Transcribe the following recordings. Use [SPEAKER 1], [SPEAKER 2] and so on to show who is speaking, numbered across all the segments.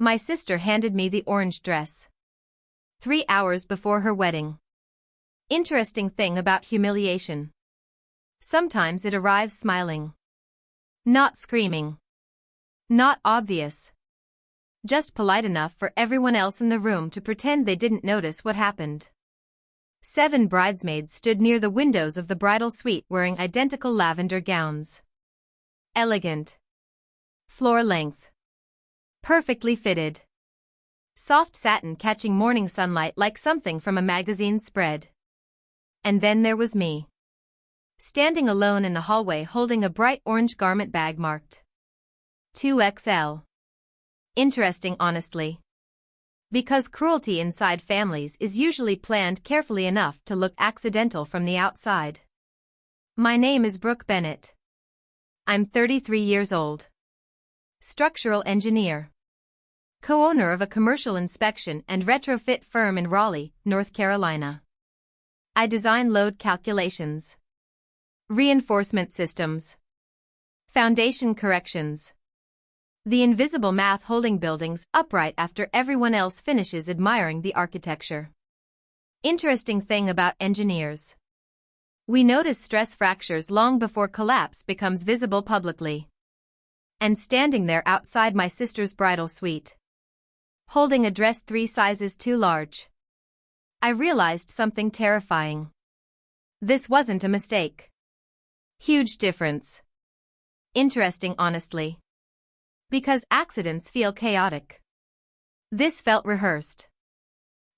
[SPEAKER 1] My sister handed me the orange dress. 3 hours before her wedding. Interesting thing about humiliation. Sometimes it arrives smiling. Not screaming. Not obvious. Just polite enough for everyone else in the room to pretend they didn't notice what happened. 7 bridesmaids stood near the windows of the bridal suite wearing identical lavender gowns. Elegant. Floor length. Perfectly fitted. Soft satin catching morning sunlight like something from a magazine spread. And then there was me. Standing alone in the hallway holding a bright orange garment bag marked 2XL. Interesting honestly. Because cruelty inside families is usually planned carefully enough to look accidental from the outside. My name is Brooke Bennett. I'm 33 years old. Structural engineer. Co-owner of a commercial inspection and retrofit firm in Raleigh, North Carolina. I design load calculations. Reinforcement systems. Foundation corrections. The invisible math holding buildings upright after everyone else finishes admiring the architecture. Interesting thing about engineers. We notice stress fractures long before collapse becomes visible publicly. And standing there outside my sister's bridal suite, holding a dress 3 sizes too large, I realized something terrifying. This wasn't a mistake. Huge difference. Interesting honestly. Because accidents feel chaotic. This felt rehearsed.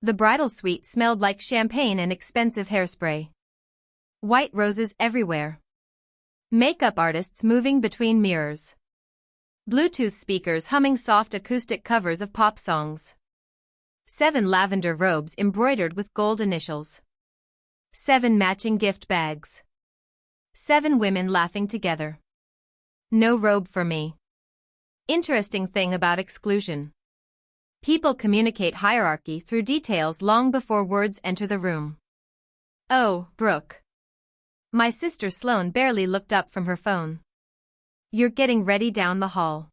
[SPEAKER 1] The bridal suite smelled like champagne and expensive hairspray. White roses everywhere. Makeup artists moving between mirrors. Bluetooth speakers humming soft acoustic covers of pop songs. 7 lavender robes embroidered with gold initials. 7 matching gift bags. 7 women laughing together. No robe for me. Interesting thing about exclusion. People communicate hierarchy through details long before words enter the room. Oh, Brooke. My sister Sloane barely looked up from her phone. You're getting ready down the hall.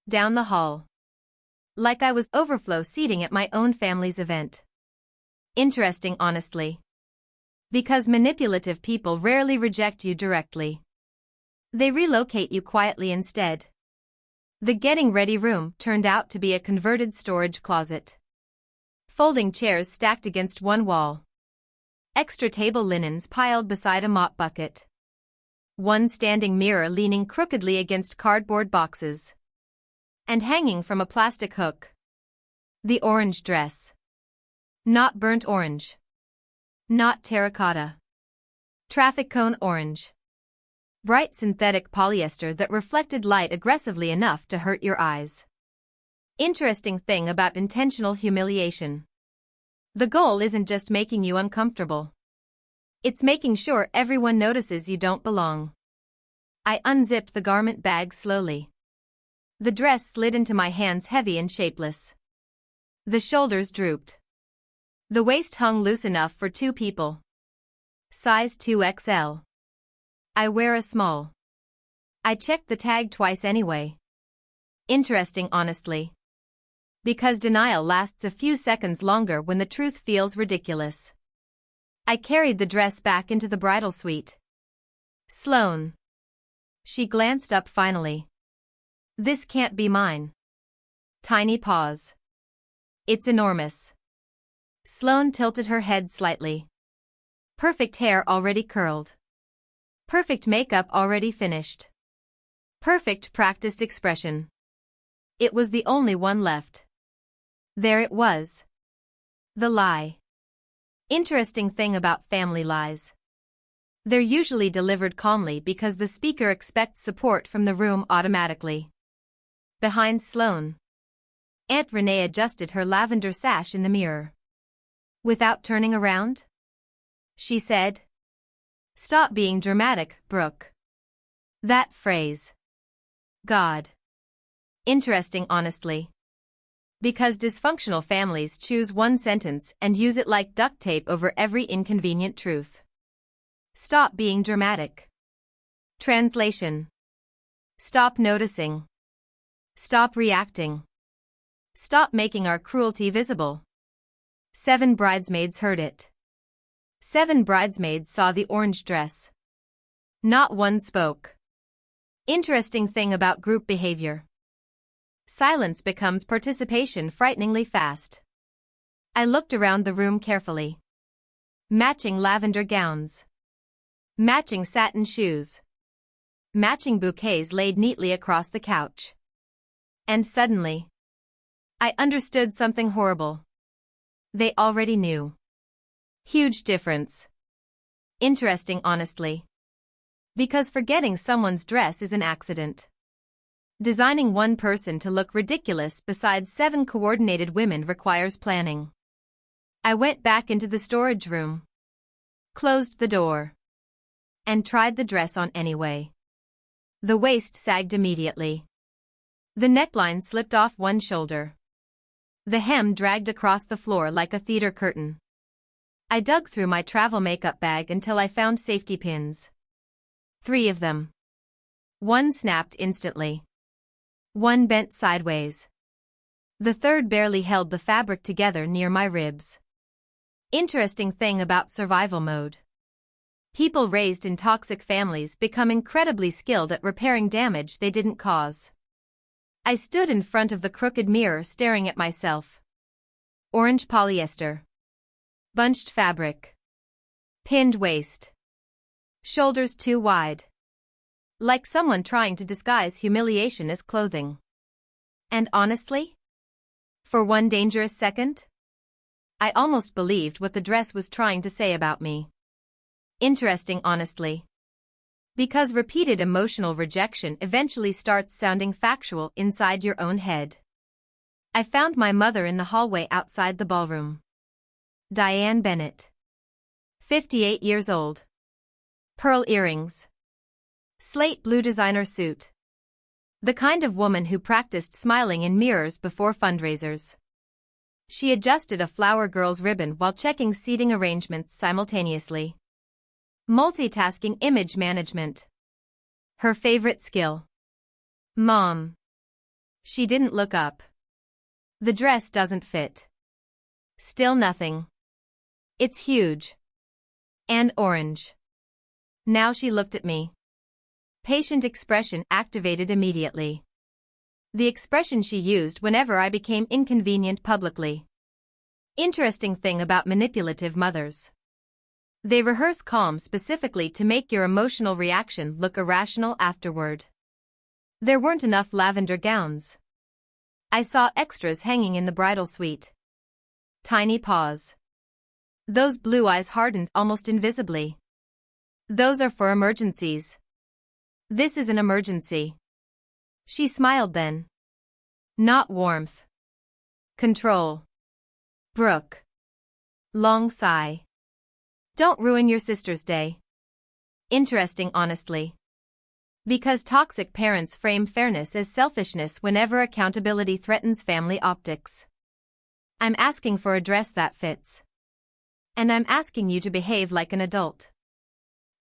[SPEAKER 1] Down the hall. Like I was overflow seating at my own family's event. Interesting honestly. Because manipulative people rarely reject you directly. They relocate you quietly instead. The getting ready room turned out to be a converted storage closet. Folding chairs stacked against one wall. Extra table linens piled beside a mop bucket. One standing mirror leaning crookedly against cardboard boxes. And hanging from a plastic hook. The orange dress. Not burnt orange. Not terracotta. Traffic cone orange. Bright synthetic polyester that reflected light aggressively enough to hurt your eyes. Interesting thing about intentional humiliation. The goal isn't just making you uncomfortable. It's making sure everyone notices you don't belong. I unzipped the garment bag slowly. The dress slid into my hands heavy and shapeless. The shoulders drooped. The waist hung loose enough for 2 people. Size 2XL. I wear a small. I checked the tag twice anyway. Interesting honestly. Because denial lasts a few seconds longer when the truth feels ridiculous. I carried the dress back into the bridal suite. Sloane. She glanced up finally. This can't be mine. Tiny pause. It's enormous. Sloane tilted her head slightly. Perfect hair already curled. Perfect makeup already finished. Perfect practiced expression. It was the only one left. There it was. The lie. Interesting thing about family lies. They're usually delivered calmly because the speaker expects support from the room automatically. Behind Sloane, Aunt Renee adjusted her lavender sash in the mirror. Without turning around, she said, "Stop being dramatic, Brooke." That phrase. God. Interesting honestly. Because dysfunctional families choose one sentence and use it like duct tape over every inconvenient truth. Stop being dramatic. Translation. Stop noticing. Stop reacting. Stop making our cruelty visible. 7 bridesmaids heard it. 7 bridesmaids saw the orange dress. Not one spoke. Interesting thing about group behavior. Silence becomes participation frighteningly fast. I looked around the room carefully. Matching lavender gowns. Matching satin shoes. Matching bouquets laid neatly across the couch. And suddenly, I understood something horrible. They already knew. Huge difference. Interesting, honestly. Because forgetting someone's dress is an accident. Designing one person to look ridiculous beside 7 coordinated women requires planning. I went back into the storage room, closed the door, and tried the dress on anyway. The waist sagged immediately. The neckline slipped off one shoulder. The hem dragged across the floor like a theater curtain. I dug through my travel makeup bag until I found safety pins. 3 of them. One snapped instantly. One bent sideways. The third barely held the fabric together near my ribs. Interesting thing about survival mode. People raised in toxic families become incredibly skilled at repairing damage they didn't cause. I stood in front of the crooked mirror staring at myself. Orange polyester. Bunched fabric. Pinned waist. Shoulders too wide. Like someone trying to disguise humiliation as clothing. And honestly, for one dangerous second, I almost believed what the dress was trying to say about me. Interesting, honestly. Because repeated emotional rejection eventually starts sounding factual inside your own head. I found my mother in the hallway outside the ballroom. Diane Bennett. 58 years old. Pearl earrings. Slate blue designer suit. The kind of woman who practiced smiling in mirrors before fundraisers. She adjusted a flower girl's ribbon while checking seating arrangements simultaneously. Multitasking image management. Her favorite skill. Mom. She didn't look up. The dress doesn't fit. Still nothing. It's huge. And orange. Now she looked at me. Patient expression activated immediately. The expression she used whenever I became inconvenient publicly. Interesting thing about manipulative mothers. They rehearse calm specifically to make your emotional reaction look irrational afterward. There weren't enough lavender gowns. I saw extras hanging in the bridal suite. Tiny pause. Those blue eyes hardened almost invisibly. Those are for emergencies. This is an emergency. She smiled then. Not warmth. Control. Brooke. Long sigh. Don't ruin your sister's day. Interesting, honestly. Because toxic parents frame fairness as selfishness whenever accountability threatens family optics. I'm asking for a dress that fits. And I'm asking you to behave like an adult.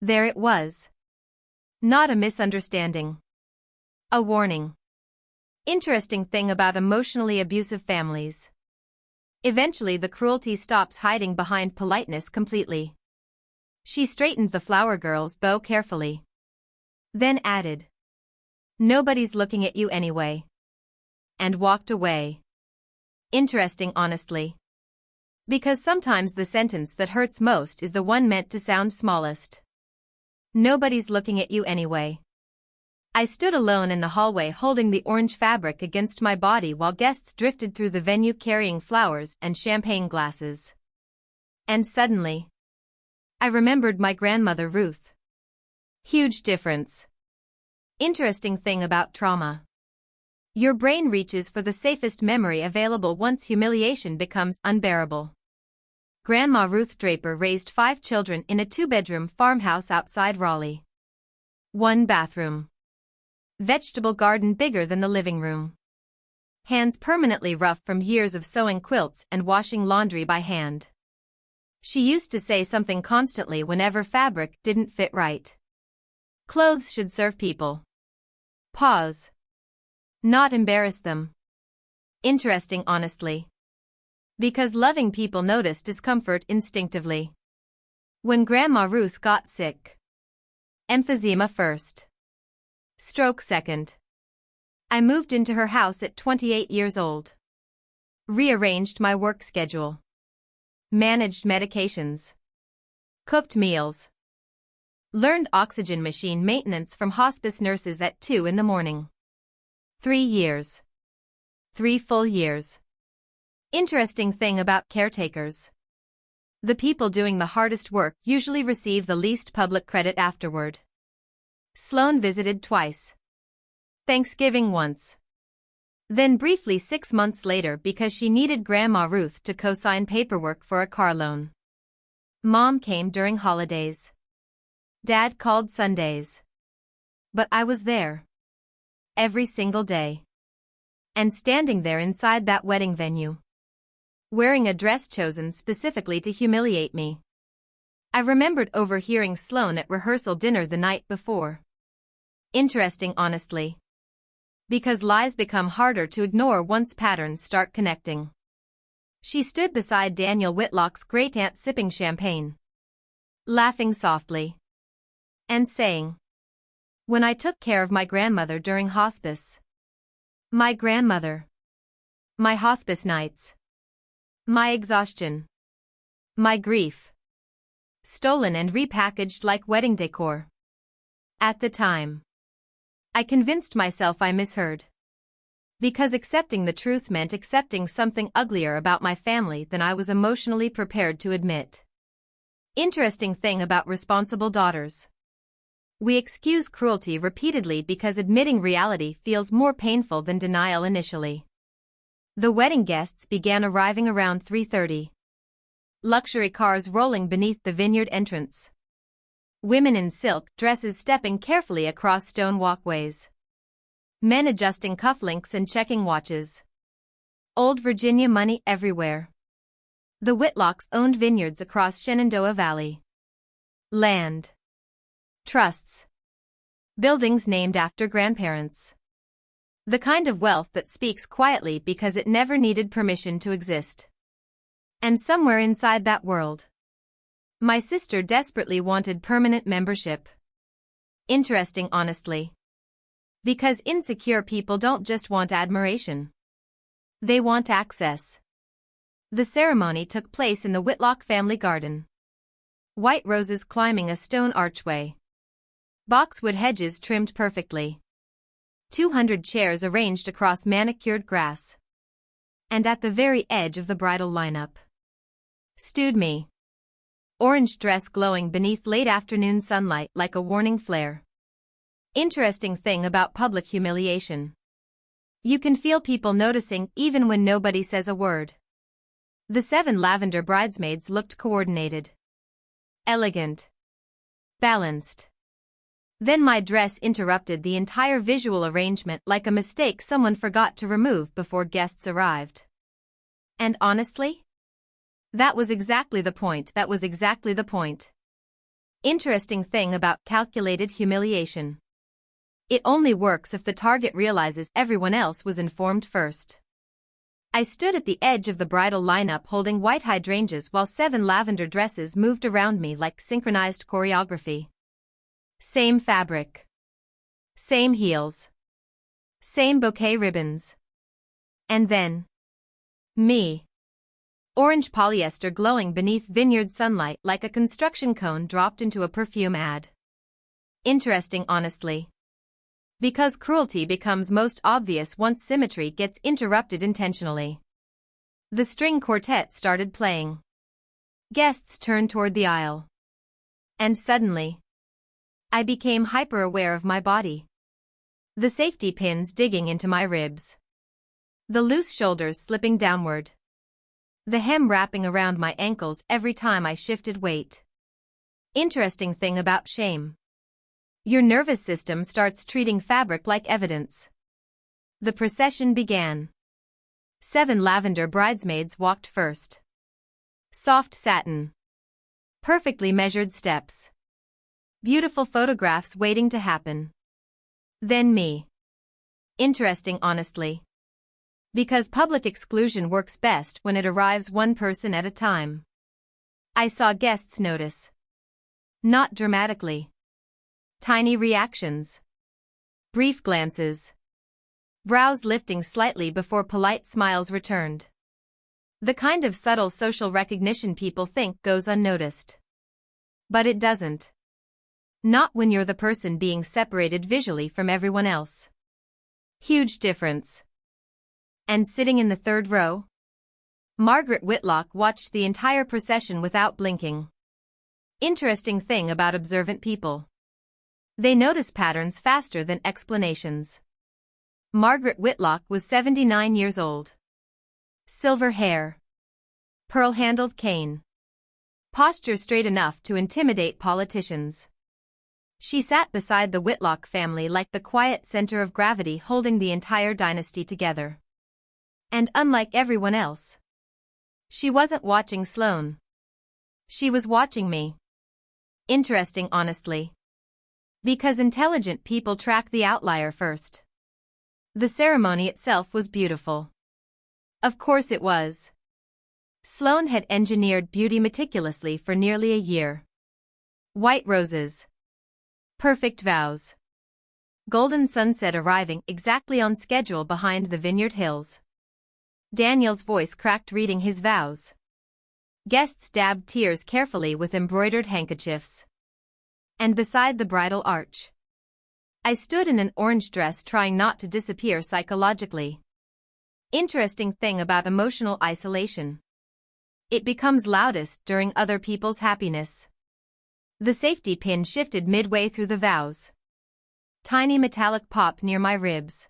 [SPEAKER 1] There it was. Not a misunderstanding. A warning. Interesting thing about emotionally abusive families. Eventually the cruelty stops hiding behind politeness completely. She straightened the flower girl's bow carefully. Then added, "Nobody's looking at you anyway." And walked away. Interesting, honestly. Because sometimes the sentence that hurts most is the one meant to sound smallest. Nobody's looking at you anyway. I stood alone in the hallway holding the orange fabric against my body while guests drifted through the venue carrying flowers and champagne glasses. And suddenly, I remembered my grandmother Ruth. Huge difference. Interesting thing about trauma. Your brain reaches for the safest memory available once humiliation becomes unbearable. Grandma Ruth Draper raised 5 children in a 2-bedroom farmhouse outside Raleigh. 1 bathroom. Vegetable garden bigger than the living room. Hands permanently rough from years of sewing quilts and washing laundry by hand. She used to say something constantly whenever fabric didn't fit right. Clothes should serve people. Pause. Not embarrass them. Interesting honestly. Because loving people notice discomfort instinctively. When Grandma Ruth got sick. Emphysema first. Stroke second. I moved into her house at 28 years old. Rearranged my work schedule. Managed medications. Cooked meals. Learned oxygen machine maintenance from hospice nurses at 2 in the morning. 3 years. 3 full years. Interesting thing about caretakers. The people doing the hardest work usually receive the least public credit afterward. Sloane visited twice. Thanksgiving once. Then briefly 6 months later because she needed Grandma Ruth to co-sign paperwork for a car loan. Mom came during holidays. Dad called Sundays. But I was there. Every single day. And standing there inside that wedding venue. Wearing a dress chosen specifically to humiliate me. I remembered overhearing Sloane at rehearsal dinner the night before. Interesting honestly. Because lies become harder to ignore once patterns start connecting. She stood beside Daniel Whitlock's great-aunt sipping champagne. Laughing softly. And saying. When I took care of my grandmother during hospice. My grandmother. My hospice nights. My exhaustion. My grief. Stolen and repackaged like wedding decor. At the time. I convinced myself I misheard. Because accepting the truth meant accepting something uglier about my family than I was emotionally prepared to admit. Interesting thing about responsible daughters. We excuse cruelty repeatedly because admitting reality feels more painful than denial initially. The wedding guests began arriving around 3:30. Luxury cars rolling beneath the vineyard entrance. Women in silk dresses stepping carefully across stone walkways. Men adjusting cufflinks and checking watches. Old Virginia money everywhere. The Whitlocks owned vineyards across Shenandoah Valley. Land. Trusts. Buildings named after grandparents. The kind of wealth that speaks quietly because it never needed permission to exist. And somewhere inside that world, my sister desperately wanted permanent membership. Interesting honestly. Because insecure people don't just want admiration. They want access. The ceremony took place in the Whitlock family garden. White roses climbing a stone archway. Boxwood hedges trimmed perfectly. 200 chairs arranged across manicured grass. And at the very edge of the bridal lineup stood me. Orange dress glowing beneath late afternoon sunlight like a warning flare. Interesting thing about public humiliation. You can feel people noticing even when nobody says a word. The 7 lavender bridesmaids looked coordinated. Elegant. Balanced. Then my dress interrupted the entire visual arrangement like a mistake someone forgot to remove before guests arrived. And honestly? That was exactly the point. Interesting thing about calculated humiliation. It only works if the target realizes everyone else was informed first. I stood at the edge of the bridal lineup holding white hydrangeas while 7 lavender dresses moved around me like synchronized choreography. Same fabric. Same heels. Same bouquet ribbons. And then. Me. Orange polyester glowing beneath vineyard sunlight like a construction cone dropped into a perfume ad. Interesting honestly. Because cruelty becomes most obvious once symmetry gets interrupted intentionally. The string quartet started playing. Guests turned toward the aisle. And suddenly, I became hyper-aware of my body. The safety pins digging into my ribs. The loose shoulders slipping downward. The hem wrapping around my ankles every time I shifted weight. Interesting thing about shame. Your nervous system starts treating fabric like evidence. The procession began. 7 lavender bridesmaids walked first. Soft satin. Perfectly measured steps. Beautiful photographs waiting to happen. Then me. Interesting honestly. Because public exclusion works best when it arrives one person at a time. I saw guests notice. Not dramatically. Tiny reactions. Brief glances. Brows lifting slightly before polite smiles returned. The kind of subtle social recognition people think goes unnoticed. But it doesn't. Not when you're the person being separated visually from everyone else. Huge difference. And sitting in the third row? Margaret Whitlock watched the entire procession without blinking. Interesting thing about observant people. They notice patterns faster than explanations. Margaret Whitlock was 79 years old. Silver hair. Pearl-handled cane. Posture straight enough to intimidate politicians. She sat beside the Whitlock family like the quiet center of gravity holding the entire dynasty together. And unlike everyone else, she wasn't watching Sloane. She was watching me. Interesting, honestly. Because intelligent people track the outlier first. The ceremony itself was beautiful. Of course it was. Sloane had engineered beauty meticulously for nearly a year. White roses. Perfect vows. Golden sunset arriving exactly on schedule behind the Vineyard Hills. Daniel's voice cracked reading his vows. Guests dabbed tears carefully with embroidered handkerchiefs. And beside the bridal arch, I stood in an orange dress trying not to disappear psychologically. Interesting thing about emotional isolation. It becomes loudest during other people's happiness. The safety pin shifted midway through the vows. Tiny metallic pop near my ribs.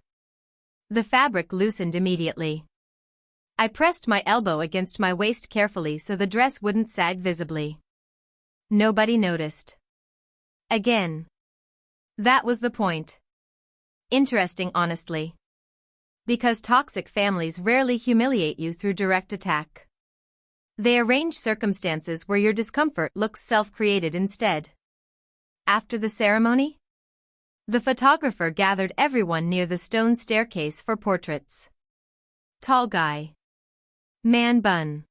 [SPEAKER 1] The fabric loosened immediately. I pressed my elbow against my waist carefully so the dress wouldn't sag visibly. Nobody noticed. Again. That was the point. Interesting, honestly. Because toxic families rarely humiliate you through direct attack. They arrange circumstances where your discomfort looks self-created instead. After the ceremony, the photographer gathered everyone near the stone staircase for portraits. Tall guy. Man bun.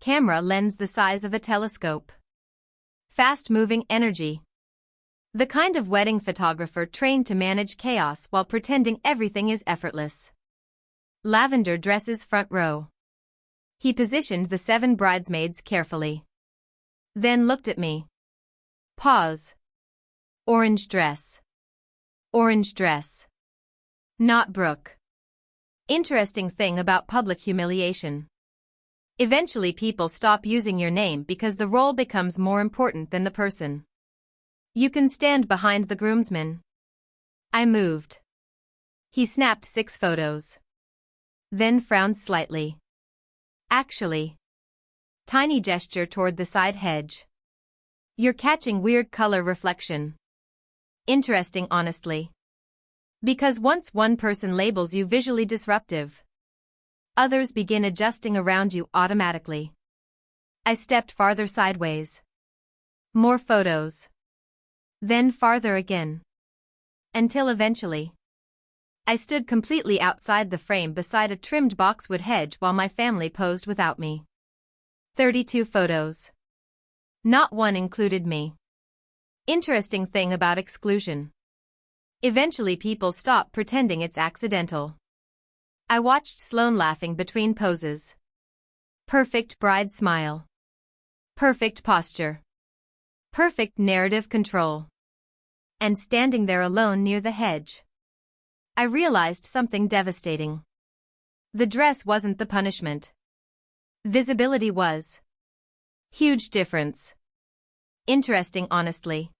[SPEAKER 1] Camera lens the size of a telescope. Fast-moving energy. The kind of wedding photographer trained to manage chaos while pretending everything is effortless. Lavender dresses front row. He positioned the 7 bridesmaids carefully. Then looked at me. Pause. Orange dress. Orange dress. Not Brooke. Interesting thing about public humiliation. Eventually people stop using your name because the role becomes more important than the person. You can stand behind the groomsman. I moved. He snapped 6 photos. Then frowned slightly. Actually. Tiny gesture toward the side hedge. You're catching weird color reflection. Interesting, honestly. Because once one person labels you visually disruptive, others begin adjusting around you automatically. I stepped farther sideways. More photos. Then farther again. Until eventually, I stood completely outside the frame beside a trimmed boxwood hedge while my family posed without me. 32 photos. Not one included me. Interesting thing about exclusion. Eventually people stop pretending it's accidental. I watched Sloane laughing between poses. Perfect bride smile. Perfect posture. Perfect narrative control. And standing there alone near the hedge, I realized something devastating. The dress wasn't the punishment. Visibility was. Huge difference. Interesting, honestly.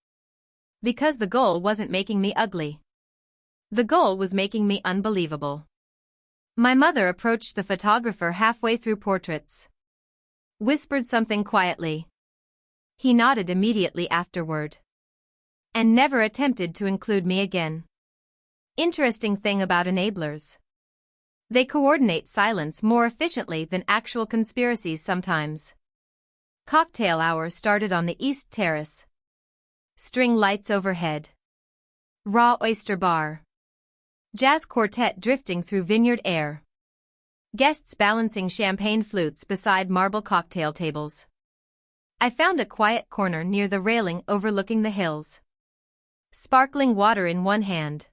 [SPEAKER 1] Because the goal wasn't making me ugly. The goal was making me unbelievable. My mother approached the photographer halfway through portraits. Whispered something quietly. He nodded immediately afterward. And never attempted to include me again. Interesting thing about enablers. They coordinate silence more efficiently than actual conspiracies sometimes. Cocktail hour started on the East Terrace. String lights overhead. Raw oyster bar. Jazz quartet drifting through vineyard air. Guests balancing champagne flutes beside marble cocktail tables. I found a quiet corner near the railing overlooking the hills. Sparkling water in one hand.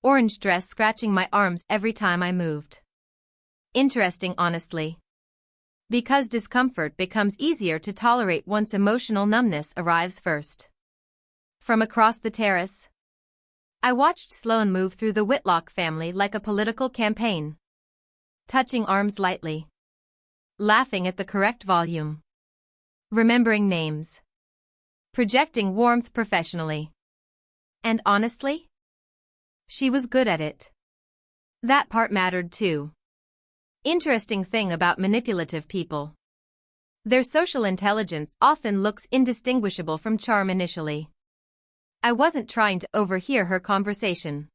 [SPEAKER 1] Orange dress scratching my arms every time I moved. Interesting, honestly. Because discomfort becomes easier to tolerate once emotional numbness arrives first. From across the terrace, I watched Sloane move through the Whitlock family like a political campaign. Touching arms lightly. Laughing at the correct volume. Remembering names. Projecting warmth professionally. And honestly, she was good at it. That part mattered too. Interesting thing about manipulative people. Their social intelligence often looks indistinguishable from charm initially. I wasn't trying to overhear her conversation.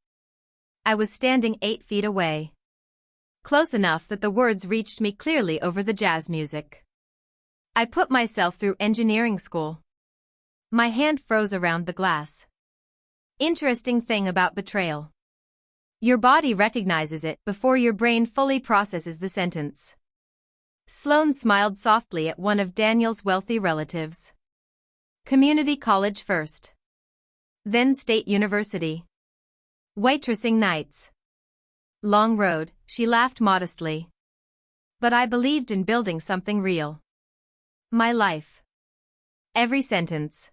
[SPEAKER 1] I was standing 8 feet away. Close enough that the words reached me clearly over the jazz music. I put myself through engineering school. My hand froze around the glass. Interesting thing about betrayal. Your body recognizes it before your brain fully processes the sentence. Sloane smiled softly at one of Daniel's wealthy relatives. Community college first. Then State University. Waitressing nights. Long road, she laughed modestly. But I believed in building something real. My life. Every sentence.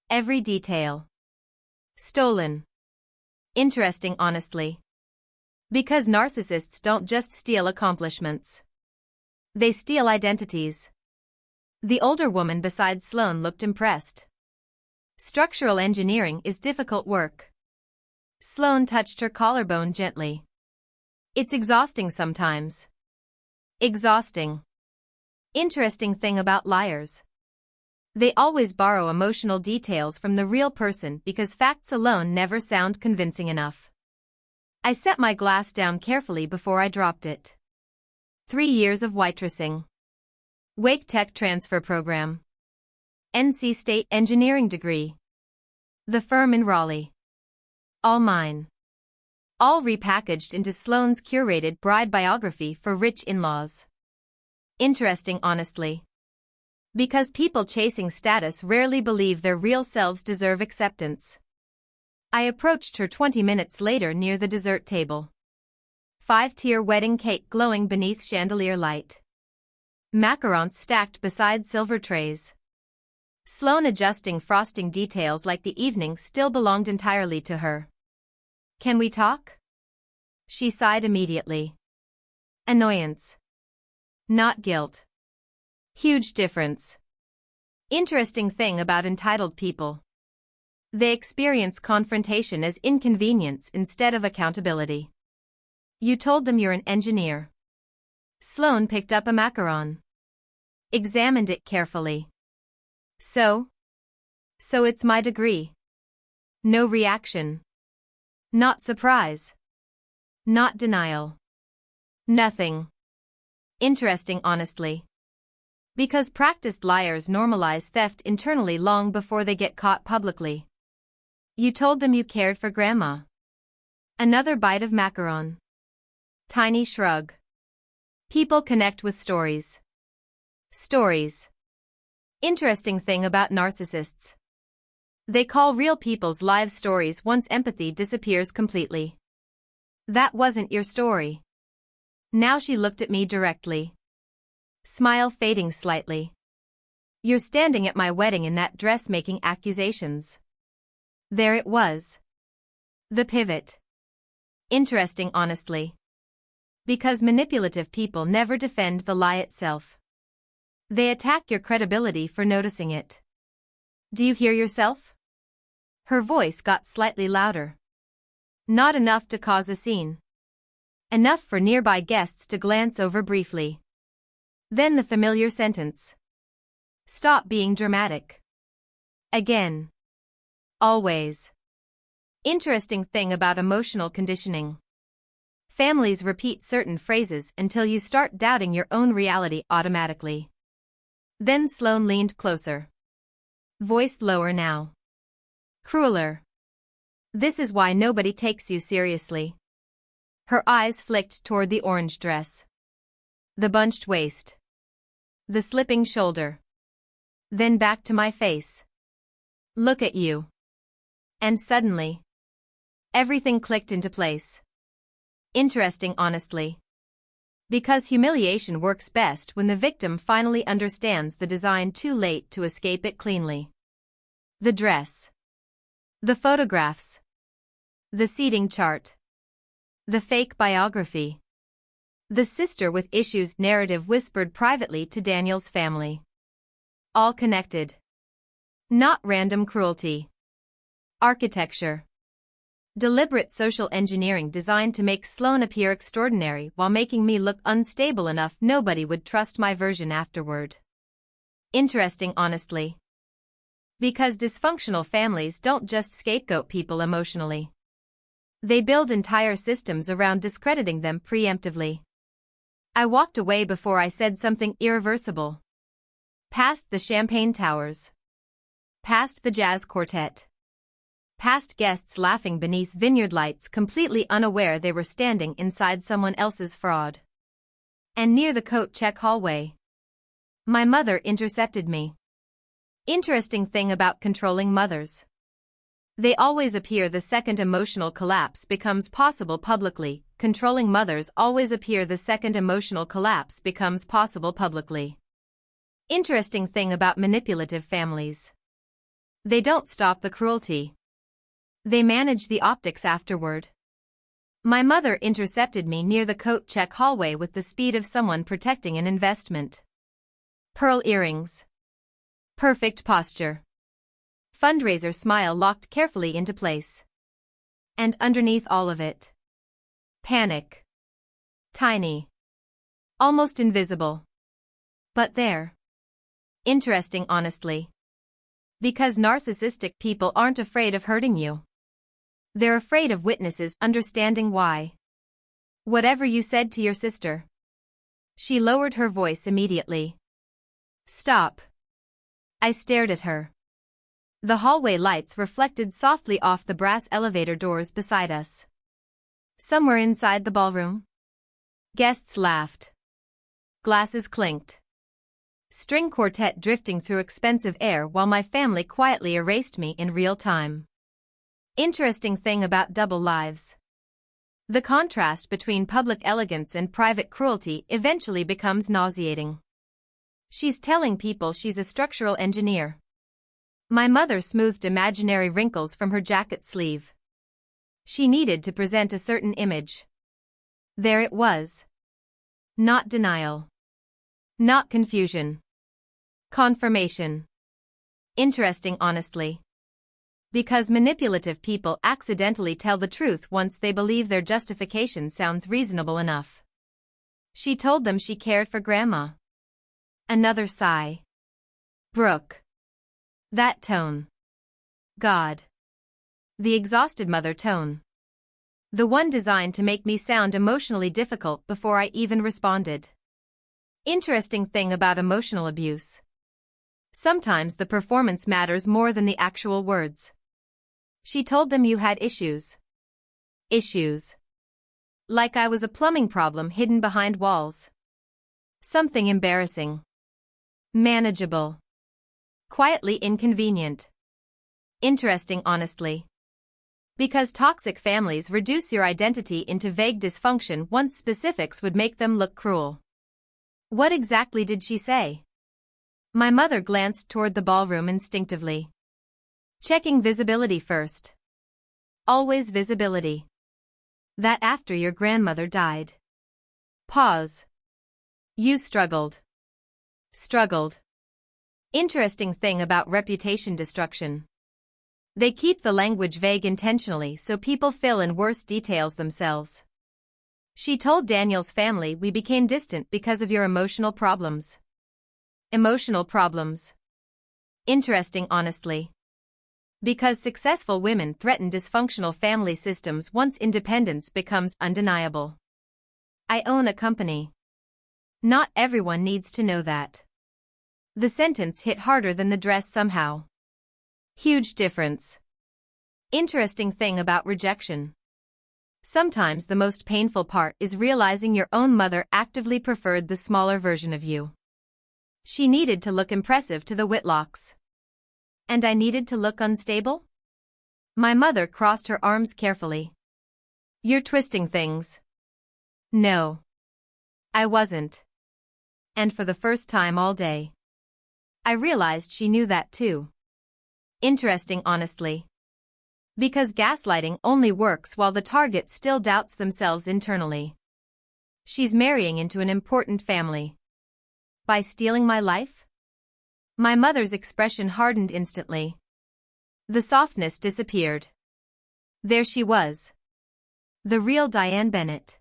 [SPEAKER 1] Every detail. Stolen. Interesting, honestly. Because narcissists don't just steal accomplishments. They steal identities. The older woman beside Sloane looked impressed. Structural engineering is difficult work. Sloane touched her collarbone gently. It's exhausting sometimes. Exhausting. Interesting thing about liars. They always borrow emotional details from the real person because facts alone never sound convincing enough. I set my glass down carefully before I dropped it. 3 years of waitressing. Wake Tech transfer program. NC State engineering degree. The firm in Raleigh. All mine. All repackaged into Sloane's curated bride biography for rich in-laws. Interesting, honestly. Because people chasing status rarely believe their real selves deserve acceptance. I approached her 20 minutes later near the dessert table. 5-tier wedding cake glowing beneath chandelier light. Macarons stacked beside silver trays. Sloane adjusting frosting details like the evening still belonged entirely to her. Can we talk? She sighed immediately. Annoyance. Not guilt. Huge difference. Interesting thing about entitled people. They experience confrontation as inconvenience instead of accountability. You told them you're an engineer. Sloane picked up a macaron. Examined it carefully. So it's my degree. No reaction. Not surprise. Not denial. Nothing. Interesting, honestly. Because practiced liars normalize theft internally long before they get caught publicly. You told them you cared for grandma. Another bite of macaron. Tiny shrug. People connect with stories. Stories. Interesting thing about narcissists. They call real people's live stories once empathy disappears completely. That wasn't your story. Now she looked at me directly. Smile fading slightly. You're standing at my wedding in that dress making accusations. There it was. The pivot. Interesting, honestly. Because manipulative people never defend the lie itself. They attack your credibility for noticing it. Do you hear yourself? Her voice got slightly louder. Not enough to cause a scene. Enough for nearby guests to glance over briefly. Then the familiar sentence. Stop being dramatic. Again. Always. Interesting thing about emotional conditioning. Families repeat certain phrases until you start doubting your own reality automatically. Then Sloane leaned closer. Voice lower now. Crueler. This is why nobody takes you seriously. Her eyes flicked toward the orange dress. The bunched waist. The slipping shoulder. Then back to my face. Look at you. And suddenly, everything clicked into place. Interesting, honestly. Because humiliation works best when the victim finally understands the design too late to escape it cleanly. The dress. The photographs. The seating chart. The fake biography. The sister with issues narrative whispered privately to Daniel's family. All connected. Not random cruelty. Architecture. Deliberate social engineering designed to make Sloane appear extraordinary while making me look unstable enough nobody would trust my version afterward. Interesting, honestly. Because dysfunctional families don't just scapegoat people emotionally. They build entire systems around discrediting them preemptively. I walked away before I said something irreversible. Past the champagne towers. Past the jazz quartet. Past guests laughing beneath vineyard lights completely unaware they were standing inside someone else's fraud. And near the coat check hallway. My mother intercepted me. Interesting thing about controlling mothers. They always appear the second emotional collapse becomes possible publicly. Controlling mothers always appear the second emotional collapse becomes possible publicly. Interesting thing about manipulative families. They don't stop the cruelty. They manage the optics afterward. My mother intercepted me near the coat check hallway with the speed of someone protecting an investment. Pearl earrings. Perfect posture. Fundraiser smile locked carefully into place. And underneath all of it. Panic. Tiny. Almost invisible. But there. Interesting, honestly. Because narcissistic people aren't afraid of hurting you. They're afraid of witnesses understanding why. Whatever you said to your sister. She lowered her voice immediately. Stop. I stared at her. The hallway lights reflected softly off the brass elevator doors beside us. Somewhere inside the ballroom. Guests laughed. Glasses clinked. String quartet drifting through expensive air while my family quietly erased me in real time. Interesting thing about double lives. The contrast between public elegance and private cruelty eventually becomes nauseating. She's telling people she's a structural engineer. My mother smoothed imaginary wrinkles from her jacket sleeve. She needed to present a certain image. There it was. Not denial. Not confusion. Confirmation. Interesting, honestly. Because manipulative people accidentally tell the truth once they believe their justification sounds reasonable enough. She told them she cared for Grandma. Another sigh. Brooke. That tone. God. The exhausted mother tone. The one designed to make me sound emotionally difficult before I even responded. Interesting thing about emotional abuse. Sometimes the performance matters more than the actual words. She told them you had issues. Issues. Like I was a plumbing problem hidden behind walls. Something embarrassing. Manageable. Quietly inconvenient. Interesting, honestly. Because toxic families reduce your identity into vague dysfunction once specifics would make them look cruel. What exactly did she say? My mother glanced toward the ballroom instinctively. Checking visibility first. Always visibility. That after your grandmother died. Pause. You struggled. Struggled. Interesting thing about reputation destruction. They keep the language vague intentionally so people fill in worse details themselves. She told Daniel's family we became distant because of your emotional problems. Emotional problems. Interesting, honestly. Because successful women threaten dysfunctional family systems once independence becomes undeniable. I own a company. Not everyone needs to know that. The sentence hit harder than the dress somehow. Huge difference. Interesting thing about rejection. Sometimes the most painful part is realizing your own mother actively preferred the smaller version of you. She needed to look impressive to the Whitlocks. And I needed to look unstable? My mother crossed her arms carefully. You're twisting things. No. I wasn't. And for the first time all day, I realized she knew that too. Interesting, honestly. Because gaslighting only works while the target still doubts themselves internally. She's marrying into an important family. By stealing my life? My mother's expression hardened instantly. The softness disappeared. There she was. The real Diane Bennett.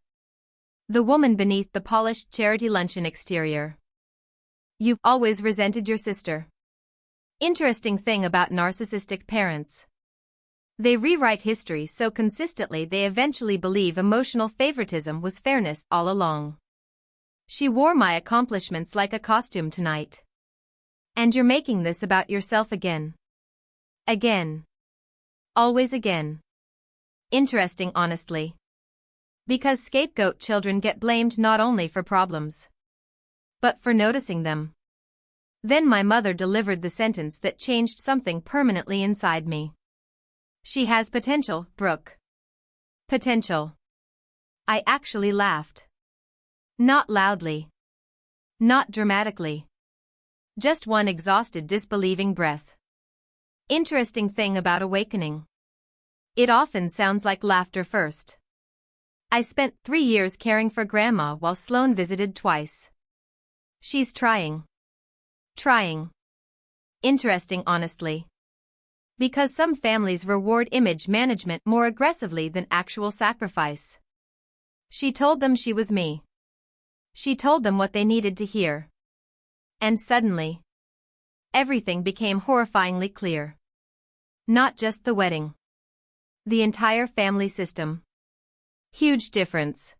[SPEAKER 1] The woman beneath the polished charity luncheon exterior. You've always resented your sister. Interesting thing about narcissistic parents. They rewrite history so consistently they eventually believe emotional favoritism was fairness all along. She wore my accomplishments like a costume tonight. And you're making this about yourself again. Again. Always again. Interesting, honestly. Because scapegoat children get blamed not only for problems, but for noticing them. Then my mother delivered the sentence that changed something permanently inside me. She has potential, Brooke. Potential. I actually laughed. Not loudly. Not dramatically. Just one exhausted, disbelieving breath. Interesting thing about awakening. It often sounds like laughter first. I spent 3 years caring for Grandma while Sloane visited twice. She's trying. Trying. Interesting, honestly. Because some families reward image management more aggressively than actual sacrifice. She told them she was me. She told them what they needed to hear. And suddenly, everything became horrifyingly clear. Not just the wedding. The entire family system. Huge difference.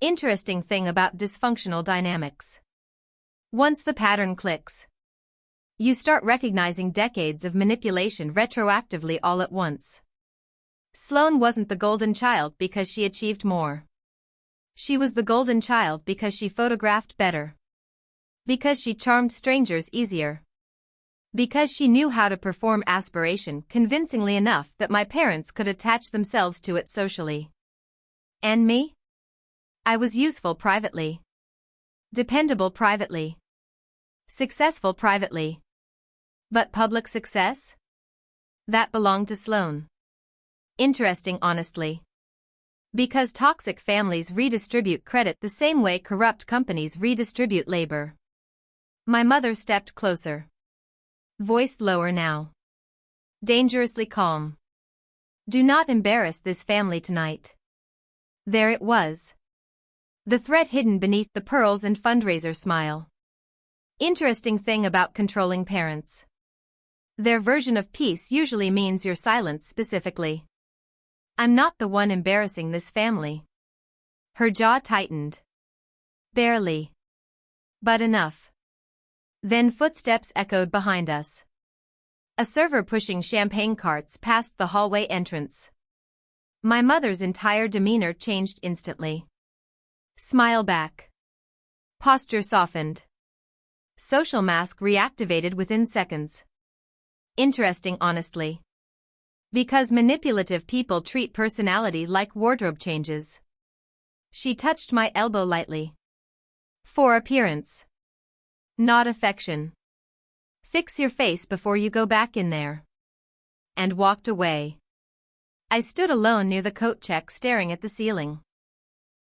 [SPEAKER 1] Interesting thing about dysfunctional dynamics. Once the pattern clicks, you start recognizing decades of manipulation retroactively all at once. Sloane wasn't the golden child because she achieved more. She was the golden child because she photographed better. Because she charmed strangers easier. Because she knew how to perform aspiration convincingly enough that my parents could attach themselves to it socially. And me? I was useful privately. Dependable privately. Successful privately. But public success? That belonged to Sloane. Interesting, honestly. Because toxic families redistribute credit the same way corrupt companies redistribute labor. My mother stepped closer. Voice lower now. Dangerously calm. Do not embarrass this family tonight. There it was. The threat hidden beneath the pearls and fundraiser smile. Interesting thing about controlling parents. Their version of peace usually means your silence specifically. I'm not the one embarrassing this family. Her jaw tightened. Barely. But enough. Then footsteps echoed behind us. A server pushing champagne carts past the hallway entrance. My mother's entire demeanor changed instantly. Smile back. Posture softened. Social mask reactivated within seconds. Interesting, honestly. Because manipulative people treat personality like wardrobe changes. She touched my elbow lightly. For appearance. Not affection. Fix your face before you go back in there. And walked away. I stood alone near the coat check staring at the ceiling.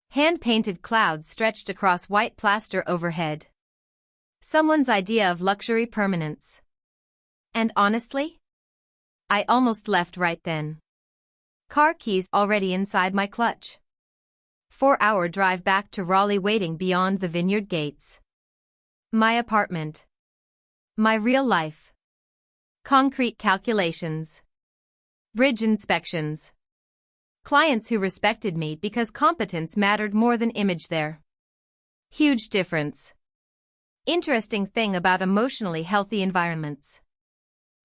[SPEAKER 1] Hand-painted clouds stretched across white plaster overhead. Someone's idea of luxury permanence. And honestly? I almost left right then. Car keys already inside my clutch. 4-hour drive back to Raleigh waiting beyond the vineyard gates. My apartment. My real life. Concrete calculations. Bridge inspections. Clients who respected me because competence mattered more than image there. Huge difference. Interesting thing about emotionally healthy environments.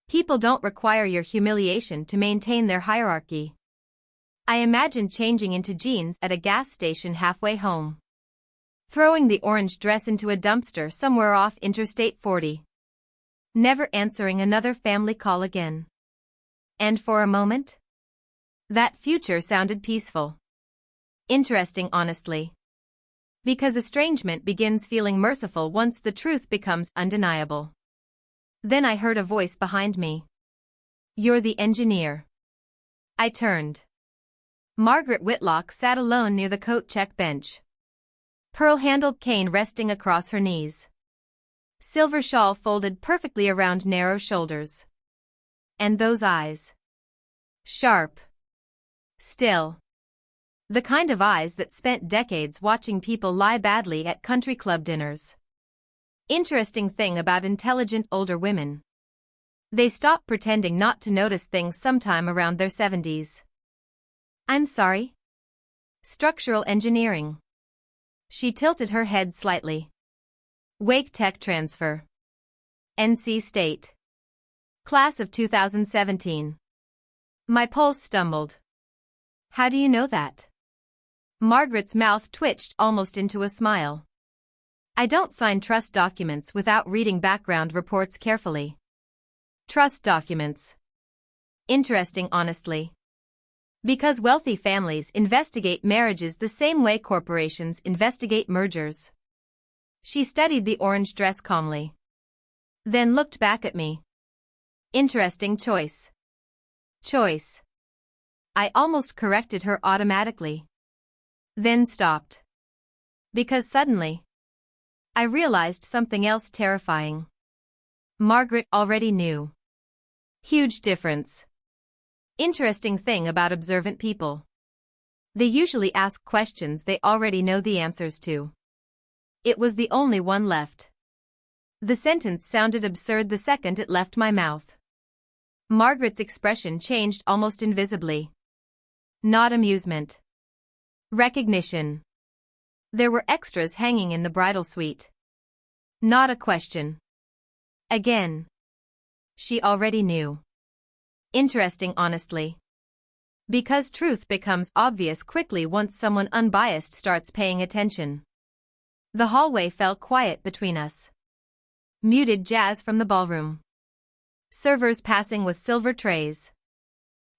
[SPEAKER 1] People don't require your humiliation to maintain their hierarchy. I imagined changing into jeans at a gas station halfway home. Throwing the orange dress into a dumpster somewhere off Interstate 40. Never answering another family call again. And for a moment, that future sounded peaceful. Interesting, honestly. Because estrangement begins feeling merciful once the truth becomes undeniable. Then I heard a voice behind me. "You're the engineer." I turned. Margaret Whitlock sat alone near the coat check bench. Pearl-handled cane resting across her knees. Silver shawl folded perfectly around narrow shoulders. And those eyes. Sharp. Still. The kind of eyes that spent decades watching people lie badly at country club dinners. Interesting thing about intelligent older women. They stop pretending not to notice things sometime around their 70s. "I'm sorry?" "Structural engineering." She tilted her head slightly. "Wake Tech transfer. NC State. Class of 2017. My pulse stumbled. "How do you know that?" Margaret's mouth twitched almost into a smile. "I don't sign trust documents without reading background reports carefully." Trust documents. Interesting, honestly. Because wealthy families investigate marriages the same way corporations investigate mergers. She studied the orange dress calmly. Then looked back at me. Interesting choice. Choice. I almost corrected her automatically. Then stopped. Because suddenly, I realized something else terrifying. Margaret already knew. Huge difference. Interesting thing about observant people. They usually ask questions they already know the answers to. It was the only one left. The sentence sounded absurd the second it left my mouth. Margaret's expression changed almost invisibly. Not amusement. Recognition. There were extras hanging in the bridal suite. Not a question. Again. She already knew. Interesting, honestly. Because truth becomes obvious quickly once someone unbiased starts paying attention. The hallway fell quiet between us. Muted jazz from the ballroom. Servers passing with silver trays.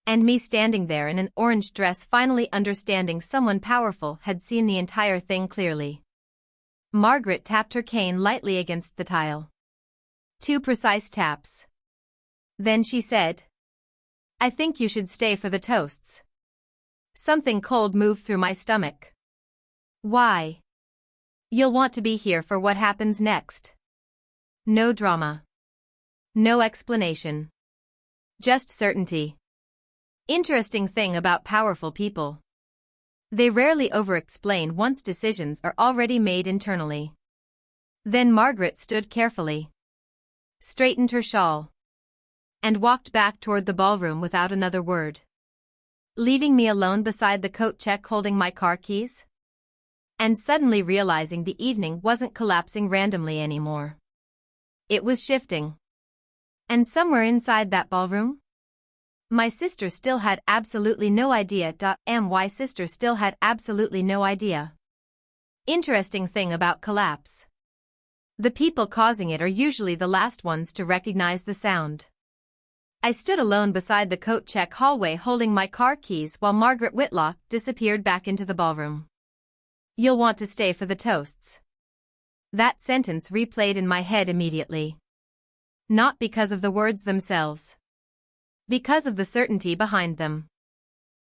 [SPEAKER 1] And me standing there in an orange dress, finally understanding someone powerful had seen the entire thing clearly. Margaret tapped her cane lightly against the tile. 2 precise taps. Then she said, "I think you should stay for the toasts." Something cold moved through my stomach. "Why?" "You'll want to be here for what happens next." No drama. No explanation. Just certainty. Interesting thing about powerful people. They rarely over-explain once decisions are already made internally. Then Margaret stood carefully. Straightened her shawl. And walked back toward the ballroom without another word. Leaving me alone beside the coat check holding my car keys. And suddenly realizing the evening wasn't collapsing randomly anymore. It was shifting. And somewhere inside that ballroom, my sister still had absolutely no idea. My sister still had absolutely no idea. Interesting thing about collapse. The people causing it are usually the last ones to recognize the sound. I stood alone beside the coat check hallway holding my car keys while Margaret Whitlock disappeared back into the ballroom. "You'll want to stay for the toasts." That sentence replayed in my head immediately. Not because of the words themselves. Because of the certainty behind them.